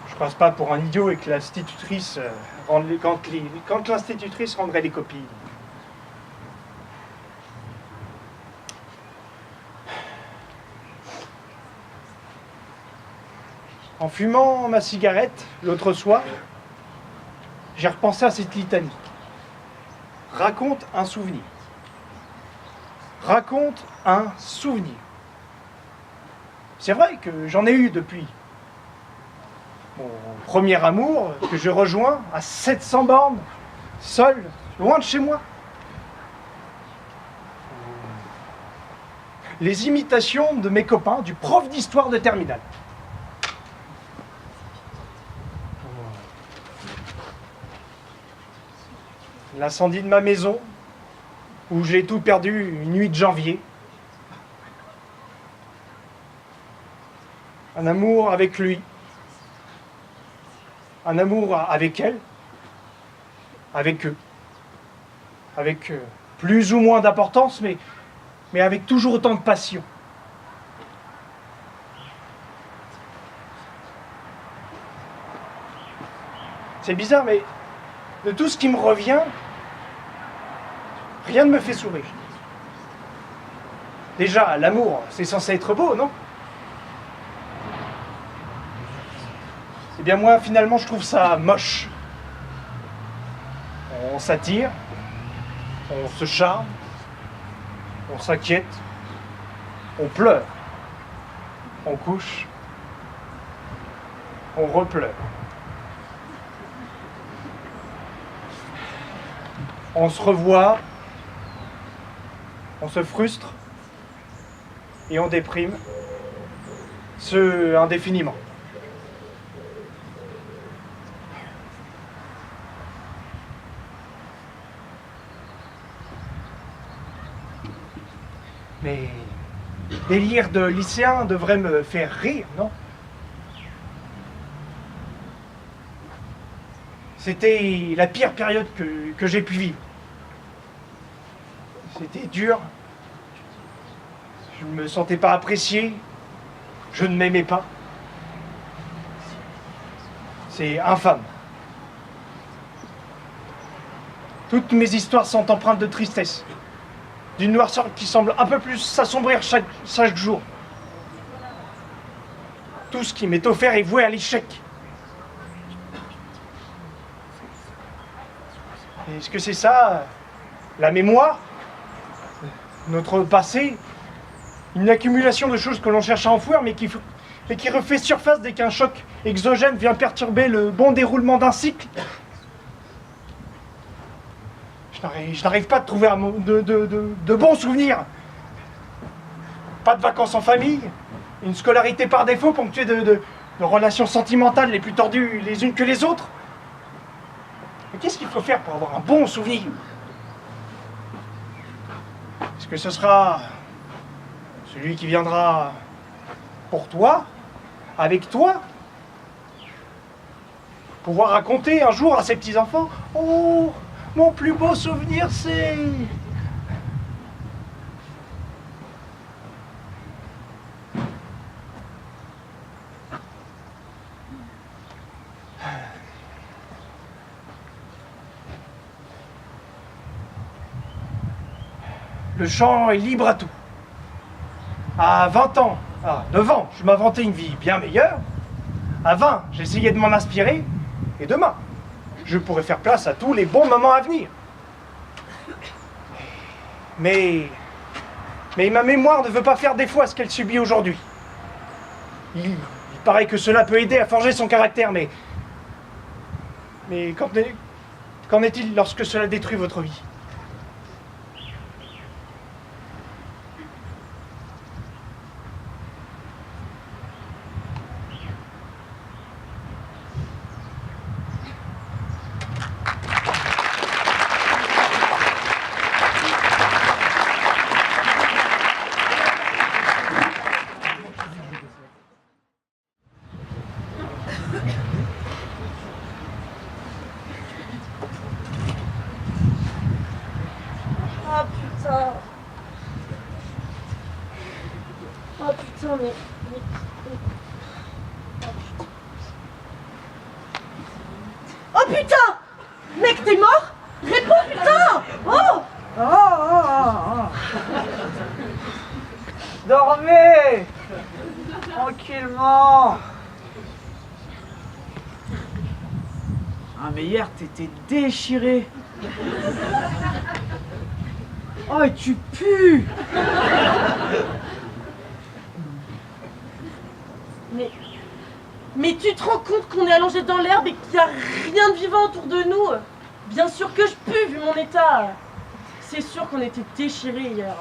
je passe pas pour un idiot et que l'institutrice quand l'institutrice rendrait les copies. En fumant ma cigarette l'autre soir, j'ai repensé à cette litanie. Raconte un souvenir. Raconte un souvenir. C'est vrai que j'en ai eu depuis mon premier amour, que je rejoins à 700 bornes, seul, loin de chez moi. Les imitations de mes copains, du prof d'histoire de terminale. L'incendie de ma maison, où j'ai tout perdu une nuit de janvier. Un amour avec lui. Un amour avec elle. Avec eux. Avec plus ou moins d'importance, mais avec toujours autant de passion. C'est bizarre, mais de tout ce qui me revient, rien ne me fait sourire. Déjà, l'amour, c'est censé être beau, non? Eh bien moi, finalement, je trouve ça moche. On s'attire, on se charme, on s'inquiète, on pleure, on couche, on repleure. On se revoit, on se frustre et on déprime, ce indéfiniment. Mais les délires de lycéen devraient me faire rire, non? C'était la pire période que j'ai pu vivre. C'était dur. Je ne me sentais pas apprécié. Je ne m'aimais pas. C'est infâme. Toutes mes histoires sont empreintes de tristesse. D'une noirceur qui semble un peu plus s'assombrir chaque jour. Tout ce qui m'est offert est voué à l'échec. Est-ce que c'est ça, la mémoire? Notre passé? Une accumulation de choses que l'on cherche à enfouir, mais qui refait surface dès qu'un choc exogène vient perturber le bon déroulement d'un cycle? Je n'arrive pas à trouver de bons souvenirs. Pas de vacances en famille, une scolarité par défaut ponctuée de relations sentimentales les plus tordues les unes que les autres. Mais qu'est-ce qu'il faut faire pour avoir un bon souvenir? Est-ce que ce sera celui qui viendra pour toi, avec toi? Pouvoir raconter un jour à ses petits-enfants: oh, mon plus beau souvenir, c'est... Le champ est libre à tout. À 20 ans, à 9 ans, je m'inventais une vie bien meilleure. À 20, j'essayais de m'en inspirer. Et demain, je pourrais faire place à tous les bons moments à venir. Mais ma mémoire ne veut pas faire défaut à ce qu'elle subit aujourd'hui. Il paraît que cela peut aider à forger son caractère, mais qu'en est-il lorsque cela détruit votre vie? putain, mais... Oh putain! Mec, t'es mort? Réponds, putain! Oh! Dormez tranquillement. Ah mais hier t'étais déchiré. Oh et tu pues. Mais tu te rends compte qu'on est allongé dans l'herbe et qu'il n'y a rien de vivant autour de nous? Bien sûr que je pue vu mon état. C'est sûr qu'on était déchirés hier.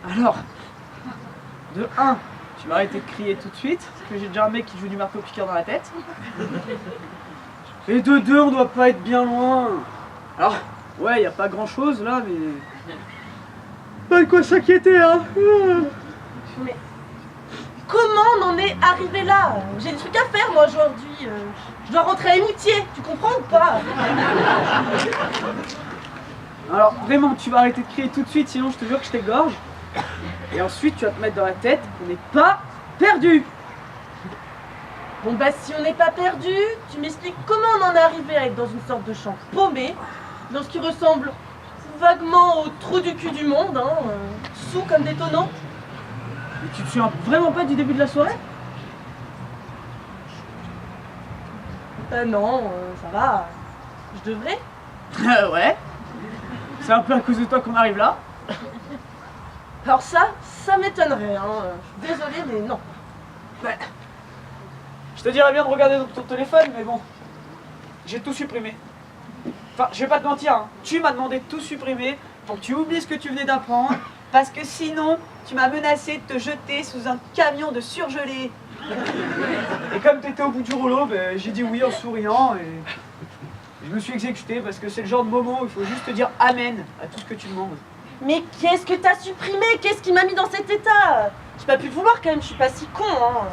Alors, de 1, tu vas arrêter de crier tout de suite, parce que j'ai déjà un mec qui joue du marteau-piqueur dans la tête. Et de 2, on doit pas être bien loin. Alors, ouais, y a pas grand-chose là, mais... Pas de quoi s'inquiéter, hein. Mais comment on en est arrivé là? J'ai des trucs à faire moi aujourd'hui. Je dois rentrer à Émoutier, tu comprends ou pas? Alors, vraiment, tu vas arrêter de crier tout de suite, sinon je te jure que je t'égorge. Et ensuite, tu vas te mettre dans la tête qu'on n'est pas perdu. Bon bah si on n'est pas perdu, tu m'expliques comment on en est arrivé à être dans une sorte de champ paumé, dans ce qui ressemble vaguement au trou du cul du monde, hein, sous comme des tonneaux. Mais tu te souviens vraiment pas du début de la soirée? Non, ça va, je devrais. Ouais. C'est un peu à cause de toi qu'on arrive là. Alors ça m'étonnerait, hein. Je suis désolée, mais non. Ouais. Je te dirais bien de regarder dans ton téléphone, mais bon, j'ai tout supprimé. Enfin, je vais pas te mentir, hein. Tu m'as demandé de tout supprimer pour que tu oublies ce que tu venais d'apprendre, parce que sinon, tu m'as menacé de te jeter sous un camion de surgelés. Et comme tu étais au bout du rouleau, ben, j'ai dit oui en souriant et je me suis exécuté parce que c'est le genre de moment où il faut juste te dire amen à tout ce que tu demandes. Mais qu'est-ce que t'as supprimé? Qu'est-ce qui m'a mis dans cet état? J'ai pas pu le vouloir quand même, je suis pas si con, hein.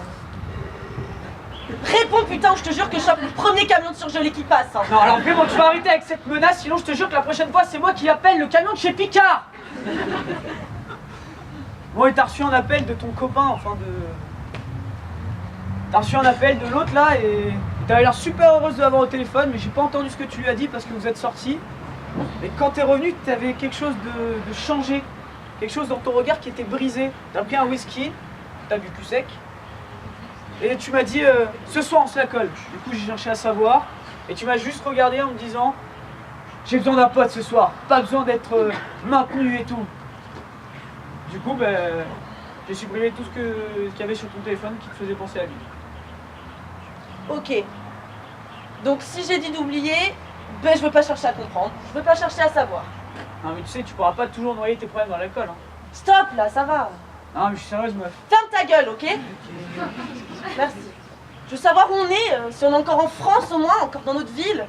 Réponds putain, je te jure que je chope le premier camion de surgelé qui passe, hein. Non, alors vraiment, tu vas arrêter avec cette menace, sinon je te jure que la prochaine fois, c'est moi qui appelle le camion de chez Picard. Bon, et t'as reçu un appel de ton copain, enfin de... T'as reçu un appel de l'autre là et t'avais l'air super heureuse de l'avoir au téléphone, mais j'ai pas entendu ce que tu lui as dit parce que vous êtes sortis. Et quand t'es revenu, t'avais quelque chose de changé, quelque chose dans ton regard qui était brisé. T'as pris un whisky, t'as bu plus sec, et tu m'as dit ce soir on se la colle. Du coup j'ai cherché à savoir, et tu m'as juste regardé en me disant j'ai besoin d'un pote ce soir, pas besoin d'être maintenu et tout. Du coup ben, j'ai supprimé tout ce qu'il y avait sur ton téléphone qui te faisait penser à lui. Ok. Donc si j'ai dit d'oublier, ben je veux pas chercher à comprendre, je veux pas chercher à savoir. Non mais tu sais, tu pourras pas toujours noyer tes problèmes dans l'alcool. Hein. Stop là, ça va. Non mais je suis sérieuse meuf. Ferme ta gueule, ok? Merci. Je veux savoir où on est, si on est encore en France au moins, encore dans notre ville.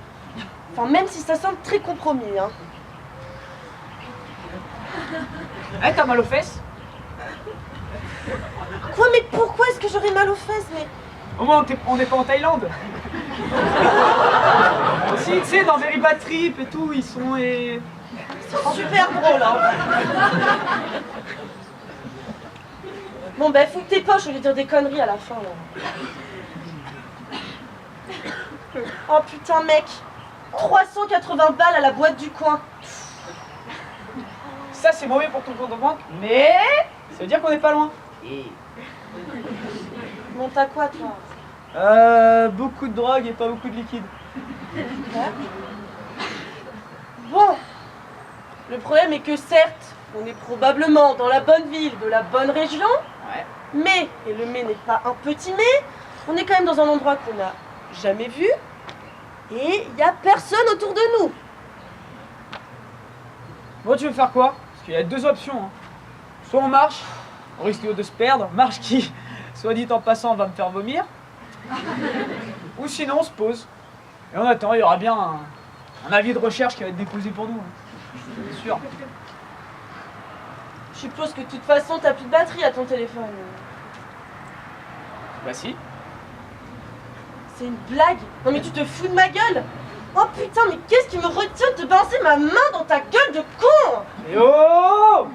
Enfin même si ça semble très compromis, hein. Eh, t'as mal aux fesses? Quoi, mais pourquoi est-ce que j'aurais mal aux fesses? Mais Au moins on n'est pas en Thaïlande. Si, tu sais, dans Very Bad Trip et tout, ils sont super drôle, hein. Bon ben fous tes poches au lieu de dire des conneries à la fin là. Oh putain mec, 380 balles à la boîte du coin. Ça c'est mauvais pour ton compte en banque, mais ça veut dire qu'on n'est pas loin. Bon t'as quoi toi? Beaucoup de drogue et pas beaucoup de liquide. Bon, le problème est que certes, on est probablement dans la bonne ville, de la bonne région, Ouais. mais, et le mais n'est pas un petit mais, on est quand même dans un endroit qu'on n'a jamais vu, et il n'y a personne autour de nous. Bon, tu veux faire quoi? Parce qu'il y a deux options. Hein. Soit on marche, on risque de se perdre, marche qui, soit dit en passant, va me faire vomir. Ou sinon on se pose. Et on attend, il y aura bien un avis de recherche qui va être déposé pour nous. Hein. C'est sûr. Je suppose que de toute façon, t'as plus de batterie à ton téléphone. Bah si. C'est une blague? Non mais tu te fous de ma gueule? Oh putain, mais qu'est-ce qui me retient de te balancer ma main dans ta gueule de con? Et oh!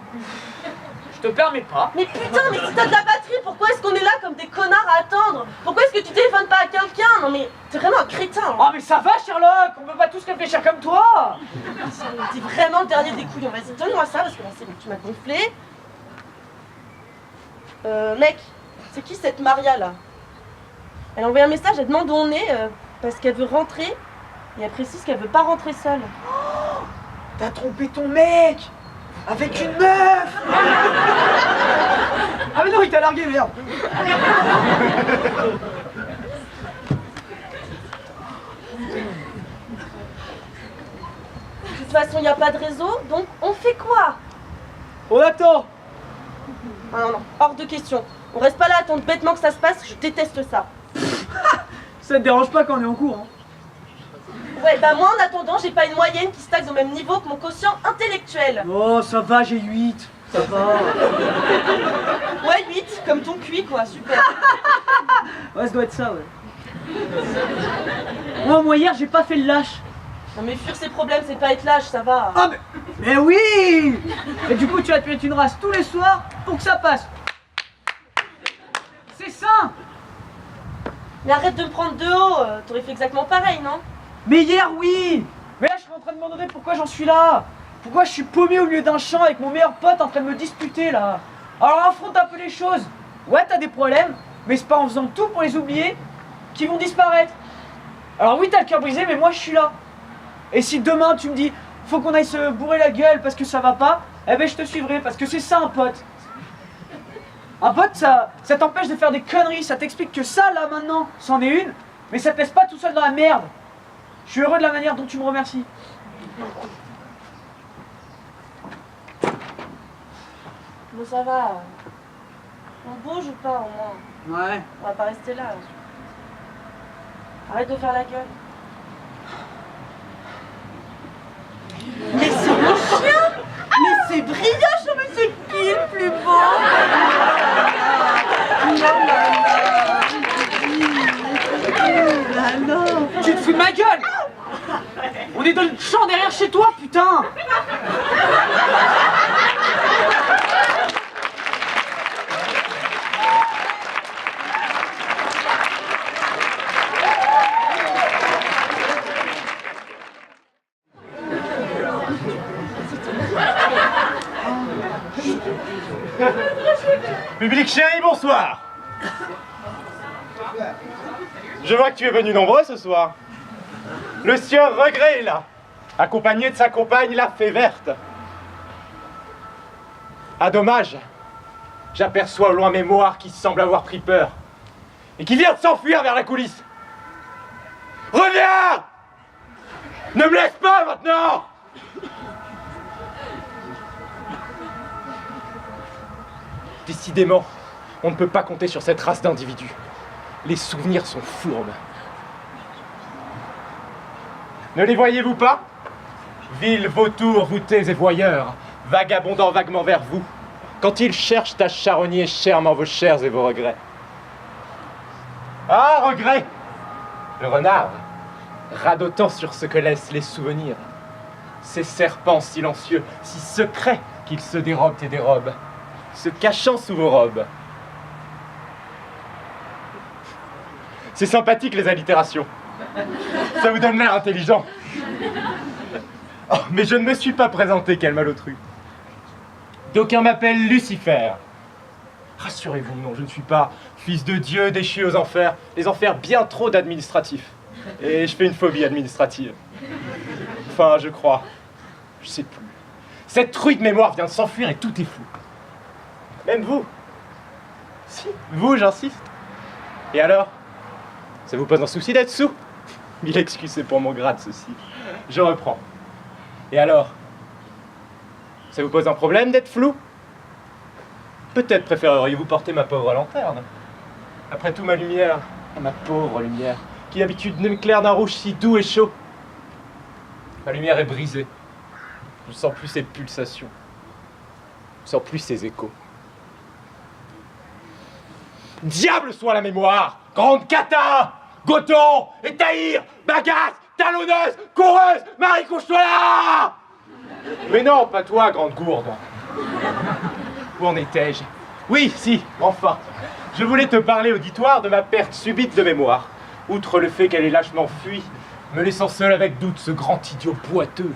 Je te permets pas. Mais putain, mais si t'as de la batterie, pourquoi est-ce qu'on est là comme des connards à attendre? Pourquoi est-ce que tu téléphones pas à quelqu'un? Non mais t'es vraiment un crétin. Oh mais ça va Sherlock, on peut pas tous réfléchir comme toi. T'es vraiment le dernier des couillons. Vas-y, donne-moi ça parce que là c'est bon, tu m'as gonflé. Mec, c'est qui cette Maria là? Elle a envoyé un message, elle demande où on est parce qu'elle veut rentrer et elle précise qu'elle veut pas rentrer seule. T'as trompé ton mec avec une meuf. Ah mais non, il t'a largué, merde. De toute façon, il y a pas de réseau, donc on fait quoi? On attend. Ah non, non, hors de question. On reste pas là à attendre bêtement que ça se passe, je déteste ça. Ça te dérange pas quand on est en cours, hein? Ouais, bah moi en attendant, j'ai pas une moyenne qui stagne au même niveau que mon quotient intellectuel. Oh, ça va, j'ai 8. Ça va. Ouais, 8, comme ton cuit quoi, super. Ouais, ça doit être ça, ouais. Moi hier, j'ai pas fait le lâche. Non mais fuir ses problèmes, c'est pas être lâche, ça va. Ah mais oui. Et du coup, tu vas te mettre une race tous les soirs pour que ça passe. C'est ça. Mais arrête de me prendre de haut, t'aurais fait exactement pareil, non? Mais hier, oui. Mais là, je suis en train de me demander pourquoi j'en suis là. Pourquoi je suis paumé au milieu d'un champ avec mon meilleur pote en train de me disputer, là. Alors affronte un peu les choses. Ouais, t'as des problèmes, mais c'est pas en faisant tout pour les oublier qu'ils vont disparaître. Alors oui, t'as le cœur brisé, mais moi, je suis là. Et si demain, tu me dis, faut qu'on aille se bourrer la gueule parce que ça va pas, eh ben, je te suivrai, parce que c'est ça, un pote. Un pote, ça t'empêche de faire des conneries, ça t'explique que ça, là, maintenant, c'en est une, mais ça te laisse pas tout seul dans la merde. Je suis heureux de la manière dont tu me remercies. Bon, ça va. On bouge ou pas, au moins? Ouais. On va pas rester là. Arrête de faire la gueule. Mais c'est mon chien! Mais c'est Brioche, mais c'est qui le plus beau? Tu te fous de ma gueule! On est dans le champ derrière chez toi, putain! Public chéri, bonsoir. Je vois que tu es venu nombreux ce soir. Le sieur Regret est là, accompagné de sa compagne la Fée Verte. Ah dommage, j'aperçois au loin Mémoire qui semble avoir pris peur et qui vient de s'enfuir vers la coulisse. Reviens! Ne me laisse pas maintenant! Décidément, on ne peut pas compter sur cette race d'individus. Les souvenirs sont fourbes. Ne les voyez-vous pas? Vils, vautours, voûtés et voyeurs, vagabondant vaguement vers vous, quand ils cherchent à charogner chèrement vos chairs et vos regrets. Ah, regrets! Le renard, radotant sur ce que laissent les souvenirs. Ces serpents silencieux, si secrets qu'ils se dérobent et dérobent, se cachant sous vos robes. C'est sympathique les allitérations. Ça vous donne l'air intelligent. Oh, mais je ne me suis pas présenté, quel malotru. D'aucuns m'appellent Lucifer. Rassurez-vous, non, je ne suis pas fils de Dieu déchu aux enfers. Les enfers, bien trop d'administratifs. Et je fais une phobie administrative. Enfin, je crois. Je sais plus. Cette truie de mémoire vient de s'enfuir et tout est flou. Même vous. Si, vous, j'insiste. Et alors? Ça vous pose un souci d'être sous? Mille excuses, c'est pour mon grade, ceci. Je reprends. Et alors? Ça vous pose un problème d'être flou? Peut-être préféreriez-vous porter ma pauvre lanterne. Après tout, ma lumière, ma pauvre lumière, qui d'habitude m'éclaire d'un rouge si doux et chaud. Ma lumière est brisée. Je ne sens plus ses pulsations. Je ne sens plus ses échos. Diable soit la mémoire! Grande cata! Goton! Étaïr! Bagasse! Talonneuse! Coureuse! Marie, couche-toi là! Mais non, pas toi, grande gourde! Où en étais-je? Oui, si, enfin. Je voulais te parler, auditoire, de ma perte subite de mémoire. Outre le fait qu'elle ait lâchement fui, me laissant seul avec doute ce grand idiot boiteux,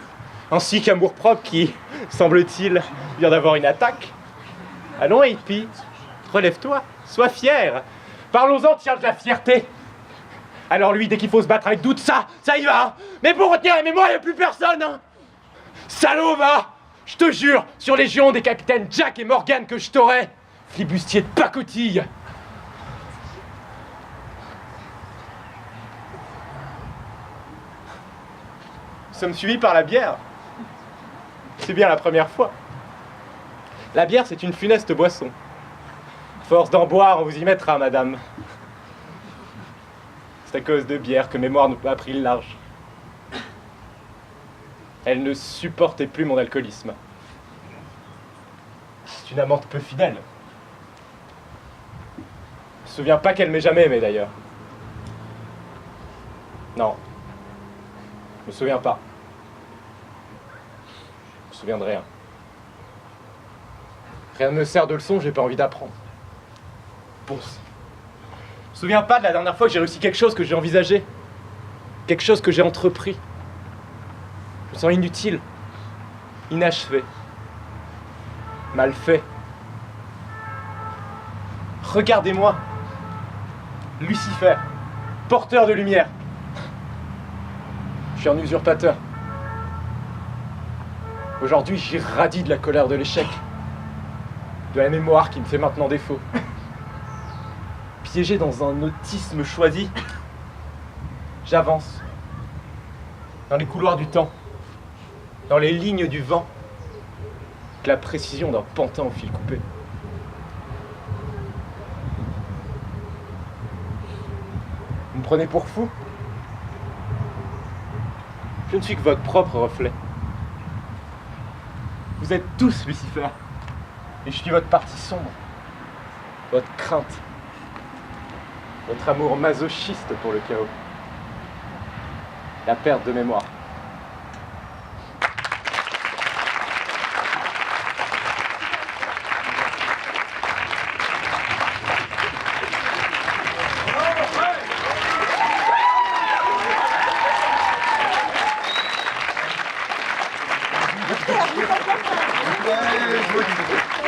ainsi qu'amour-propre qui, semble-t-il, vient d'avoir une attaque. Allons, Hippie, relève-toi, sois fier. Parlons-en, tiens, de la fierté. Alors lui, dès qu'il faut se battre avec doute, ça y va, hein. Mais pour retenir la mémoire, il n'y a plus personne, hein. Salaud, va. Je te jure, sur les géants des capitaines Jack et Morgan que je t'aurais, flibustier de pacotille. Nous sommes suivis par la bière. C'est bien la première fois. La bière, c'est une funeste boisson. Force d'en boire, on vous y mettra, madame. C'est à cause de bière que mémoire nous a pris le large. Elle ne supportait plus mon alcoolisme. C'est une amante peu fidèle. Je me souviens pas qu'elle m'ait jamais aimé, d'ailleurs. Non. Je me souviens pas. Je me souviens de rien. Rien ne me sert de leçon, j'ai pas envie d'apprendre. Ponce. Je me souviens pas de la dernière fois que j'ai réussi quelque chose que j'ai envisagé. Quelque chose que j'ai entrepris. Je me sens inutile. Inachevé. Mal fait. Regardez-moi. Lucifer. Porteur de lumière. Je suis un usurpateur. Aujourd'hui, j'irradie de la colère de l'échec. De la mémoire qui me fait maintenant défaut. Piégé dans un autisme choisi, j'avance. Dans les couloirs du temps. Dans les lignes du vent. Avec la précision d'un pantin au fil coupé. Vous me prenez pour fou? Je ne suis que votre propre reflet. Vous êtes tous Lucifer. Et je suis votre partie sombre. Votre crainte. Votre amour masochiste pour le chaos. La perte de mémoire. Ouais,